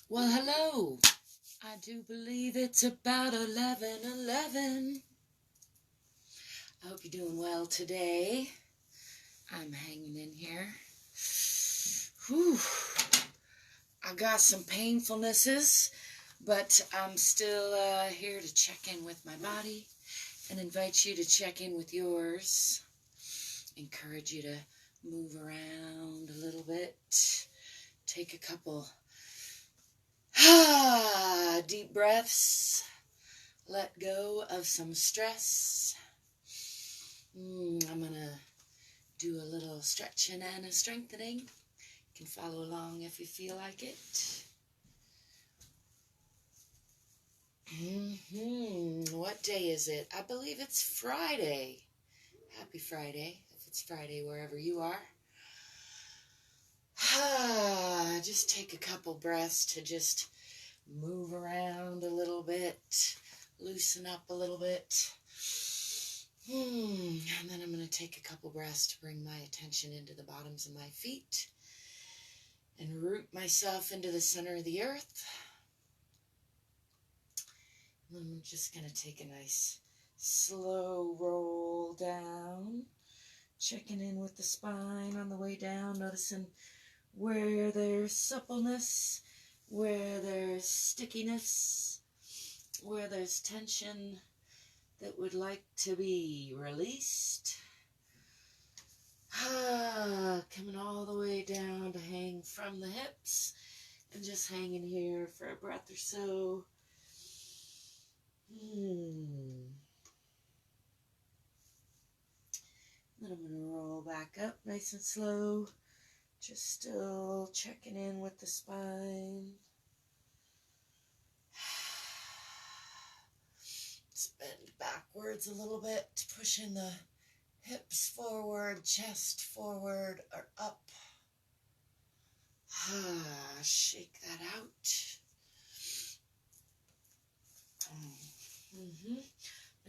Well, hello. I do believe it's about 11:11. I hope you're doing well today. I'm hanging in here. Whew. I got some painfulnesses, but I'm still here to check in with my body and invite you to check in with yours. Encourage you to move around a little bit. Take a couple deep breaths. Let go of some stress. I'm going to do a little stretching and a strengthening. You can follow along if you feel like it. What day is it? I believe it's Friday. Happy Friday, if it's Friday wherever you are. Just take a couple breaths to just move around a little bit, loosen up a little bit. And then I'm going to take a couple breaths to bring my attention into the bottoms of my feet and root myself into the center of the earth. And I'm just going to take a nice slow roll down, checking in with the spine on the way down, noticing where there's suppleness, where there's stickiness, where there's tension that would like to be released. Coming all the way down to hang from the hips and just hanging here for a breath or so. Then I'm going to roll back up nice and slow. Just still checking in with the spine. Just bend backwards a little bit, pushing the hips forward, chest forward or up. Shake that out.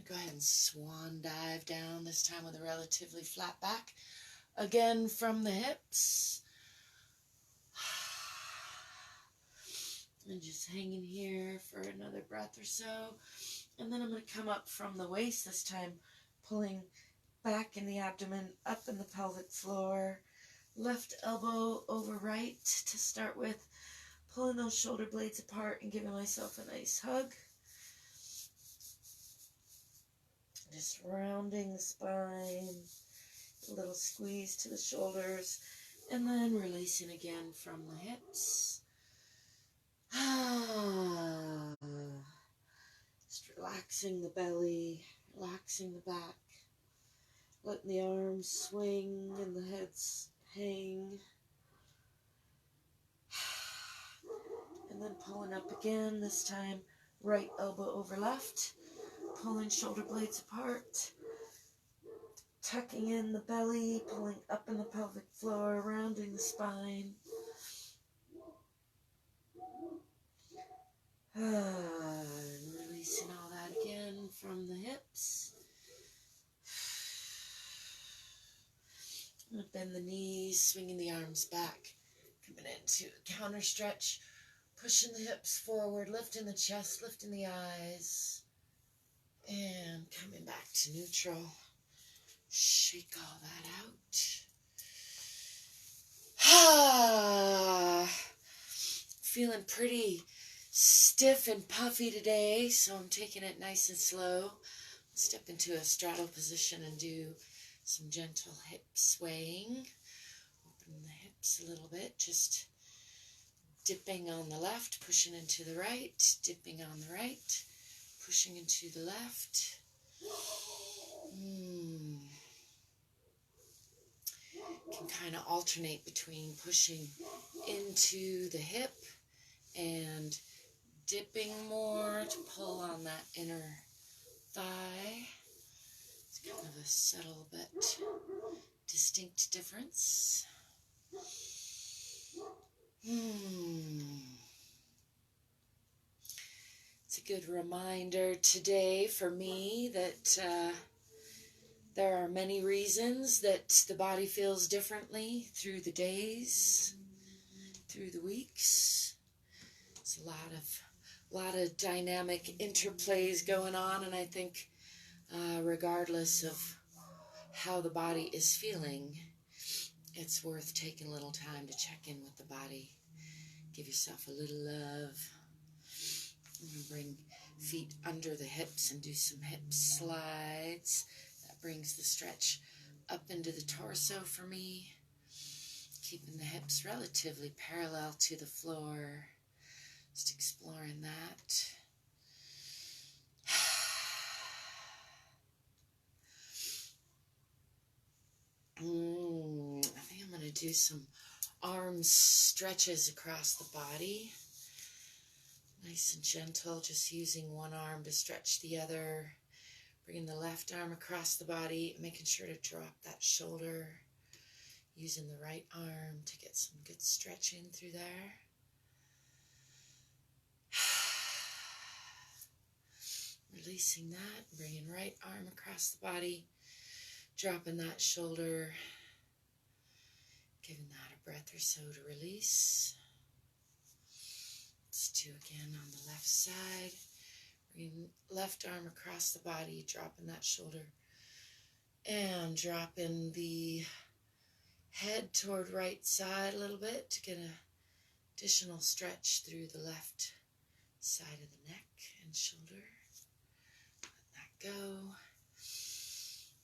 Go ahead and swan dive down, this time with a relatively flat back. Again from the hips. And just hanging here for another breath or so. And then I'm going to come up from the waist this time, pulling back in the abdomen, up in the pelvic floor. Left elbow over right to start with. Pulling those shoulder blades apart and giving myself a nice hug. Just rounding the spine, a little squeeze to the shoulders, and then releasing again from the hips. Just relaxing the belly, relaxing the back, letting the arms swing and the heads hang. And then pulling up again, this time right elbow over left. Pulling shoulder blades apart, tucking in the belly, pulling up in the pelvic floor, rounding the spine. And releasing all that again from the hips. I'm going to bend the knees, swinging the arms back, coming into a counter stretch, pushing the hips forward, lifting the chest, lifting the eyes. And coming back to neutral. Shake all that out. Feeling pretty stiff and puffy today, so I'm taking it nice and slow. Step into a straddle position and do some gentle hip swaying. Open the hips a little bit, just dipping on the left, pushing into the right, dipping on the right. Pushing into the left. Can kind of alternate between pushing into the hip and dipping more to pull on that inner thigh. It's kind of a subtle but distinct difference. It's a good reminder today for me that there are many reasons that the body feels differently through the days, through the weeks. a lot of dynamic interplays going on, and I think regardless of how the body is feeling, it's worth taking a little time to check in with the body. Give yourself a little love. I'm going to bring feet under the hips and do some hip slides. That brings the stretch up into the torso for me, keeping the hips relatively parallel to the floor. Just exploring that. I think I'm going to do some arm stretches across the body. Nice and gentle, just using one arm to stretch the other. Bringing the left arm across the body, making sure to drop that shoulder. Using the right arm to get some good stretching through there. Releasing that, bringing right arm across the body, dropping that shoulder, giving that a breath or so to release. Let's do again on the left side. Bringing left arm across the body, dropping that shoulder, and dropping the head toward right side a little bit to get an additional stretch through the left side of the neck and shoulder. Let that go.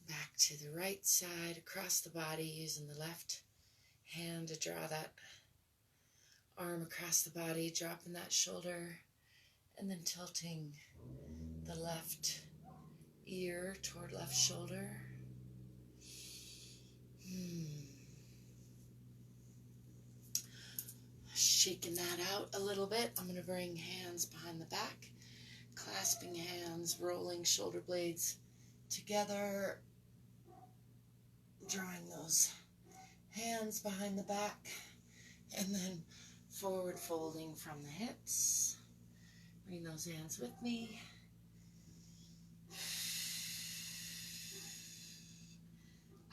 Back to the right side, across the body, using the left hand to draw that arm across the body, dropping that shoulder, and then tilting the left ear toward left shoulder. Shaking that out a little bit. I'm going to bring hands behind the back, clasping hands, rolling shoulder blades together, drawing those hands behind the back, and then forward folding from the hips. Bring those hands with me.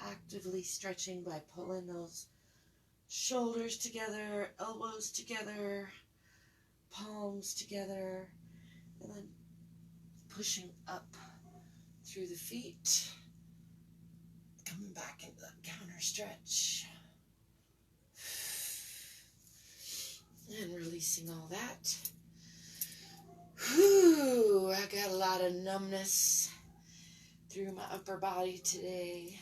Actively stretching by pulling those shoulders together, elbows together, palms together, and then pushing up through the feet, coming back into that counter stretch, and releasing all that. Whew, I got a lot of numbness through my upper body today.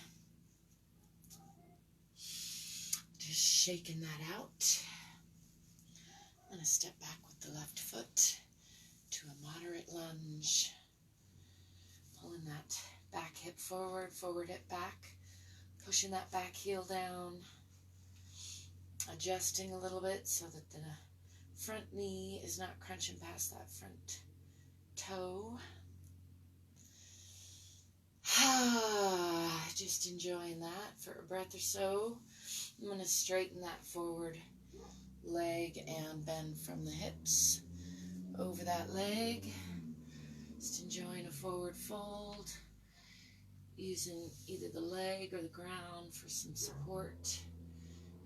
Just shaking that out. I'm going to step back with the left foot to a moderate lunge. Pulling that back hip forward, forward hip back. Pushing that back heel down. Adjusting a little bit so that the front knee is not crunching past that front toe. Just enjoying that for a breath or so. I'm going to straighten that forward leg and bend from the hips over that leg. Just enjoying a forward fold, using either the leg or the ground for some support,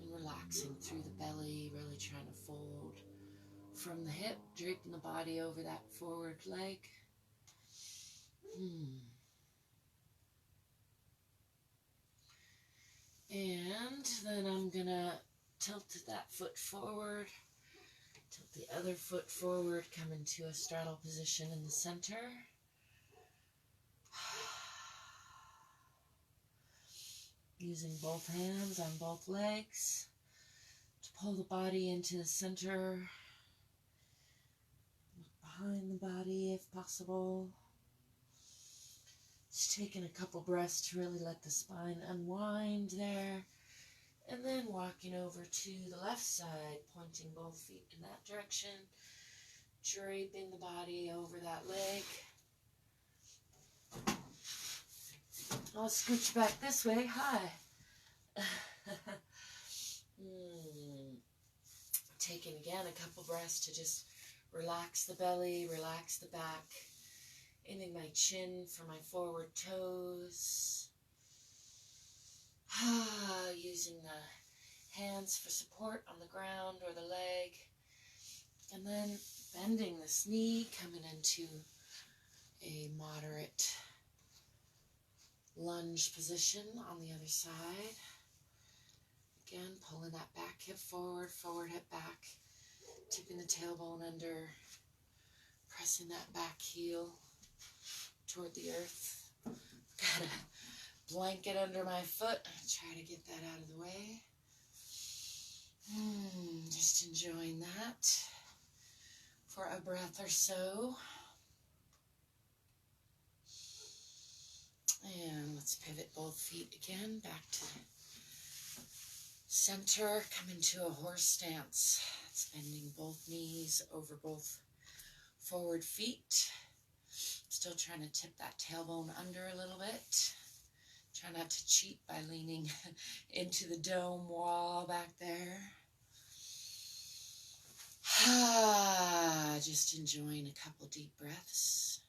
and relaxing through the belly, really trying to fold from the hip, draping the body over that forward leg. And then I'm going to tilt that foot forward, tilt the other foot forward, come into a straddle position in the center. Using both hands on both legs to pull the body into the center. Look behind the body if possible. Just taking a couple breaths to really let the spine unwind there. And then walking over to the left side, pointing both feet in that direction. Draping the body over that leg. I'll scooch back this way. Hi. Taking again a couple breaths to just relax the belly, relax the back. Aiming my chin for my forward toes. Using the hands for support on the ground or the leg. And then bending this knee, coming into a moderate lunge position on the other side. Again, pulling that back hip forward, forward hip back, tipping the tailbone under, pressing that back heel toward the earth. Got a blanket under my foot. Try to get that out of the way. Just enjoying that for a breath or so. And let's pivot both feet again, back to center, come into a horse stance. It's bending both knees over both forward feet. Still trying to tip that tailbone under a little bit. Try not to cheat by leaning into the dome wall back there. Just enjoying a couple deep breaths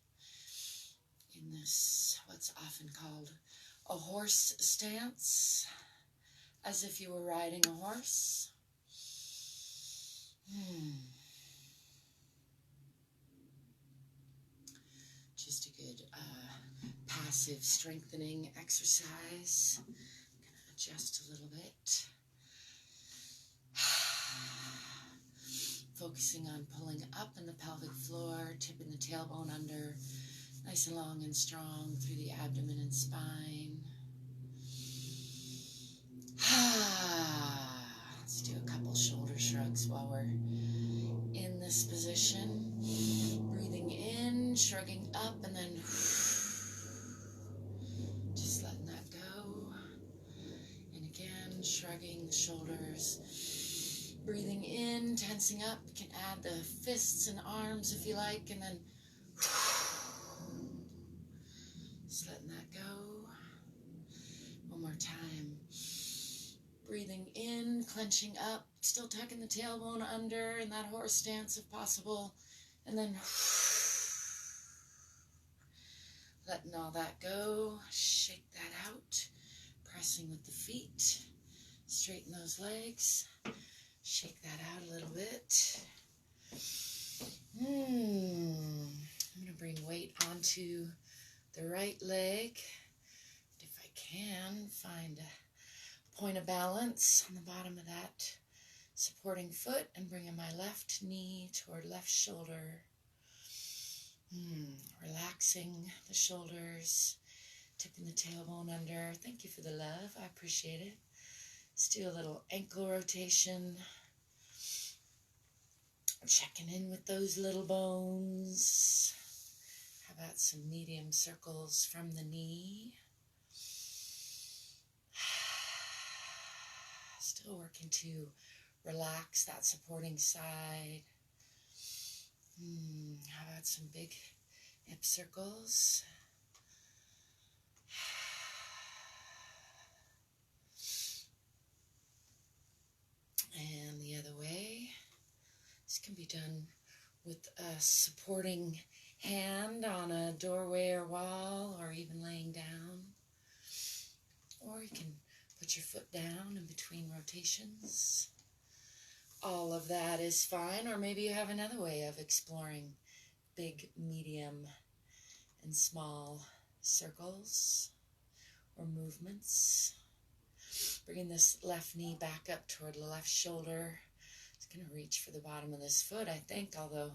in this, what's often called a horse stance, as if you were riding a horse. Just a good passive strengthening exercise. I'm going to adjust a little bit. Focusing on pulling up in the pelvic floor, tipping the tailbone under, nice and long and strong through the abdomen and spine. Let's do a couple shoulder shrugs while we're in this position. Breathing in, shrugging up, and then just letting that go. And again, shrugging the shoulders. Breathing in, tensing up. You can add the fists and arms if you like, and then just letting that go. One more time. Breathing in, clenching up, still tucking the tailbone under in that horse stance if possible, and then letting all that go. Shake that out. Pressing with the feet. Straighten those legs. Shake that out a little bit. I'm going to bring weight onto the right leg. If I can, find a point of balance on the bottom of that supporting foot and bringing my left knee toward left shoulder. Relaxing the shoulders, tipping the tailbone under. Thank you for the love. I appreciate it. Let's do a little ankle rotation. Checking in with those little bones. How about some medium circles from the knee? Still working to relax that supporting side. How about some big hip circles? And the other way. This can be done with a supporting hand on a doorway or wall, or even laying down. Or you can put your foot down in between rotations. All of that is fine, or maybe you have another way of exploring big, medium, and small circles or movements. Bringing this left knee back up toward the left shoulder. It's going to reach for the bottom of this foot, I think, although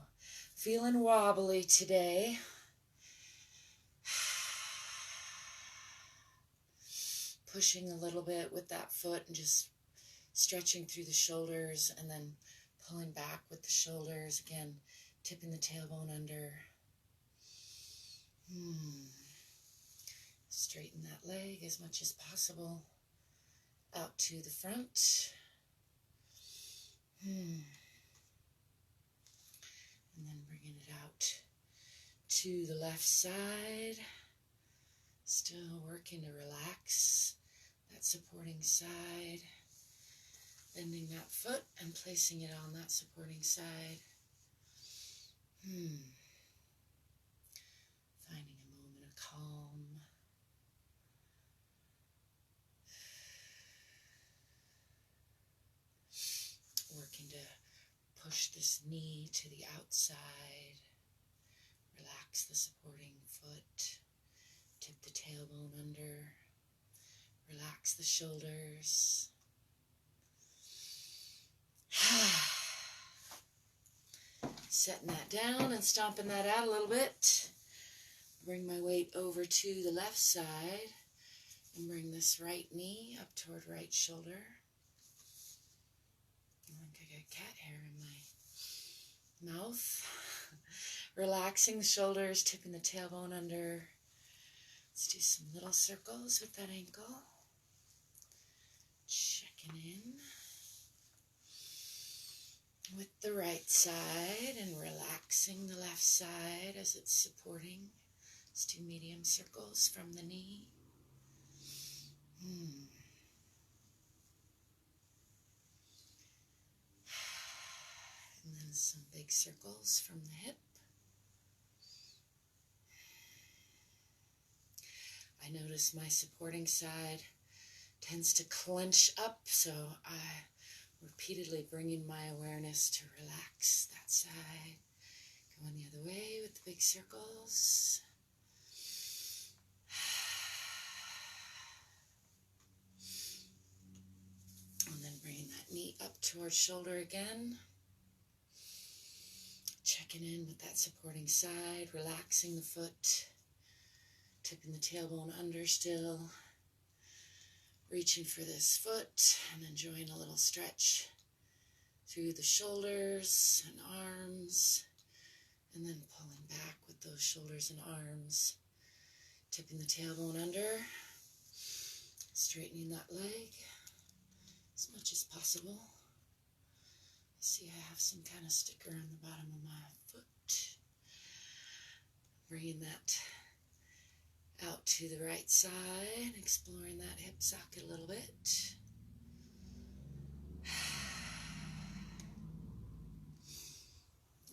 feeling wobbly today. Pushing a little bit with that foot and just stretching through the shoulders and then pulling back with the shoulders. Again, tipping the tailbone under. Straighten that leg as much as possible out to the front. And then bringing it out to the left side. Still working to relax that supporting side. Bending that foot and placing it on that supporting side. Finding a moment of calm. Working to push this knee to the outside. Relax the supporting foot. Tip the tailbone under. Relax the shoulders. Setting that down and stomping that out a little bit. Bring my weight over to the left side and bring this right knee up toward right shoulder. I think I got cat hair in my mouth. Relaxing the shoulders, tipping the tailbone under. Let's do some little circles with that ankle. Checking in with the right side and relaxing the left side as it's supporting. Let's do medium circles from the knee. And then some big circles from the hip. I notice my supporting side tends to clench up, so I repeatedly bringing my awareness to relax that side. Going the other way with the big circles. And then bringing that knee up towards shoulder again. Checking in with that supporting side, relaxing the foot, tipping the tailbone under still. Reaching for this foot and enjoying a little stretch through the shoulders and arms, and then pulling back with those shoulders and arms, tipping the tailbone under, straightening that leg as much as possible. I see I have some kind of sticker on the bottom of my foot. Bringing that out to the right side, exploring that hip socket a little bit.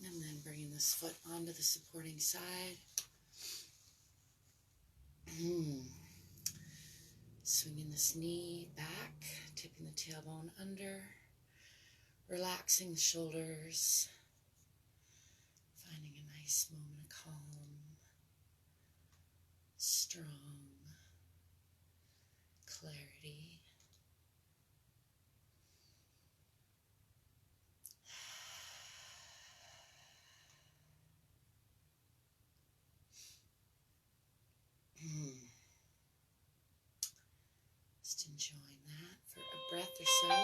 And then bringing this foot onto the supporting side. Swinging this knee back, tipping the tailbone under, relaxing the shoulders, finding a nice moment of calm. Strong clarity. Just enjoying that for a breath or so.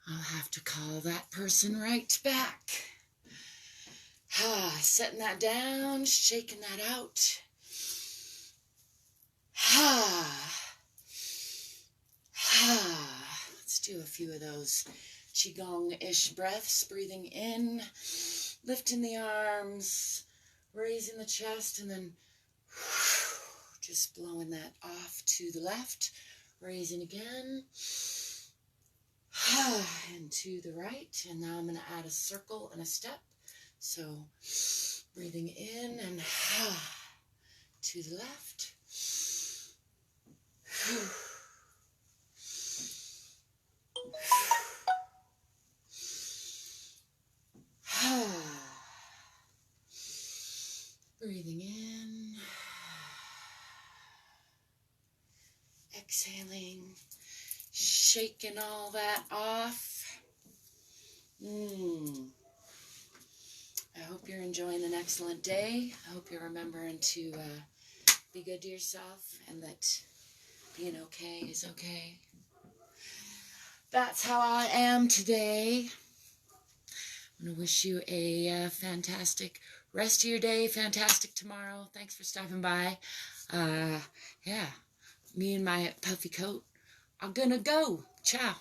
I'll have to call that person right back. Setting that down, shaking that out. Let's do a few of those Qigong-ish breaths. Breathing in, lifting the arms, raising the chest, and then just blowing that off to the left. Raising again. And to the right, and now I'm going to add a circle and a step. So breathing in and to the left. Breathing in, exhaling. Shaking all that off. I hope you're enjoying an excellent day. I hope you're remembering to be good to yourself and that being okay is okay. That's how I am today. I'm going to wish you a fantastic rest of your day, fantastic tomorrow. Thanks for stopping by. Yeah, me and my puffy coat. I'm gonna go. Ciao.